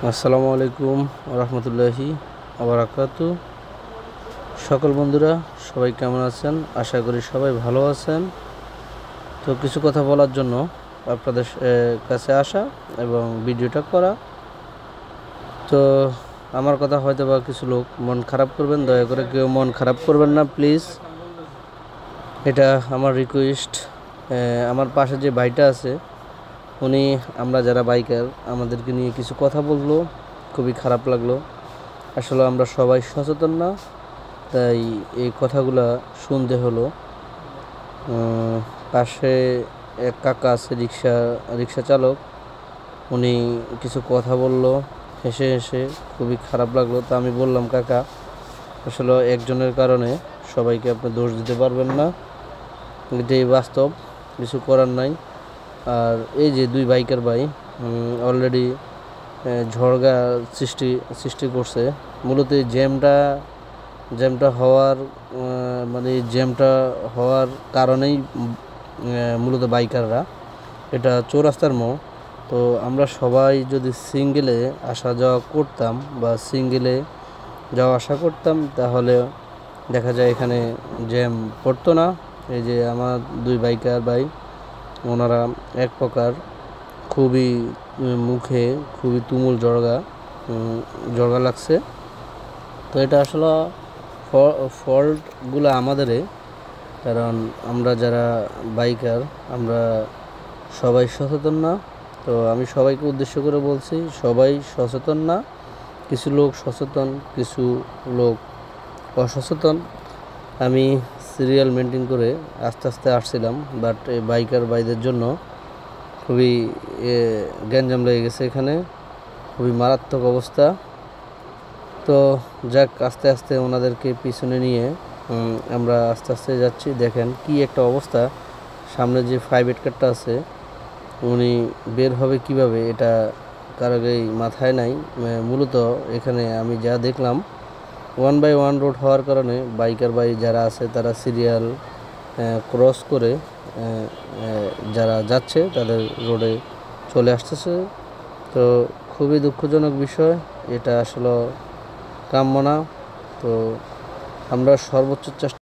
আসসালামু আলাইকুম রহমতুল্লাহি আবরাকাতু। সকল বন্ধুরা সবাই কেমন আছেন? আশা করি সবাই ভালো আছেন। তো কিছু কথা বলার জন্য আপনাদের কাছে আসা এবং ভিডিওটা করা। তো আমার কথা হয়তো বা কিছু লোক মন খারাপ করবেন, দয়া করে কেউ মন খারাপ করবেন না প্লিজ, এটা আমার রিকোয়েস্ট। আমার পাশে যে ভাইটা আছে উনি, আমরা যারা বাইকার আমাদেরকে নিয়ে কিছু কথা বললো, খুবই খারাপ লাগলো। আসলে আমরা সবাই সচেতন না, তাই এই কথাগুলা শুনতে হলো। পাশে এক কাকা আছে, রিক্সা চালক, উনি কিছু কথা বলল হেসে হেসে, খুবই খারাপ লাগলো। তা আমি বললাম, কাকা আসলে একজনের কারণে সবাইকে আপনি দোষ দিতে পারবেন না, এটাই বাস্তব, কিছু করার নাই। আর এই যে দুই বাইকার ভাই অলরেডি ঝড়গা সৃষ্টি করছে। মূলত এই জ্যামটা হওয়ার জ্যামটা হওয়ার কারণেই মূলত বাইকাররা, এটা চৌরাস্তার মোড়। তো আমরা সবাই যদি সিঙ্গেলে আসা যাওয়া করতাম বা সিঙ্গেলে যাওয়া আসা করতাম, তাহলে দেখা যায় এখানে জ্যাম পড়তো না। এই যে আমার দুই বাইকার ভাই, ওনারা এক প্রকার খুবই মুখে খুবই তুমুল জড়গা লাগছে। তো এটা আসলে ফল্টগুলো আমাদেরই, কারণ আমরা যারা বাইকার আমরা সবাই সচেতন না। তো আমি সবাইকে উদ্দেশ্য করে বলছি, সবাই সচেতন না, কিছু লোক সচেতন, কিছু লোক অসচেতন। আমি সিরিয়াল মেনটেন করে আস্তে আস্তে আসছিলাম, বাট এই বাইকার ভাইদের জন্য খুবই গ্যাঞ্জাম লেগে গেছে, এখানে খুবই মারাত্মক অবস্থা। তো যাক, আস্তে আস্তে ওনাদেরকে পিছনে নিয়ে আমরা আস্তে আস্তে যাচ্ছি। দেখেন কি একটা অবস্থা, সামনে যে প্রাইভেট কারটা আছে উনি বের হবে কিভাবে, এটা কারোরই মাথায় নাই। মূলত এখানে আমি যা দেখলাম, 1/1 রোড হওয়ার কারণে বাইকার ভাই যারা আছে তারা সিরিয়াল ক্রস করে যারা যাচ্ছে তাদের রোডে চলে আসতেছে। তো খুবই দুঃখজনক বিষয়, এটা আসলে কাম্য না। তো আমরা সর্বোচ্চ চেষ্টা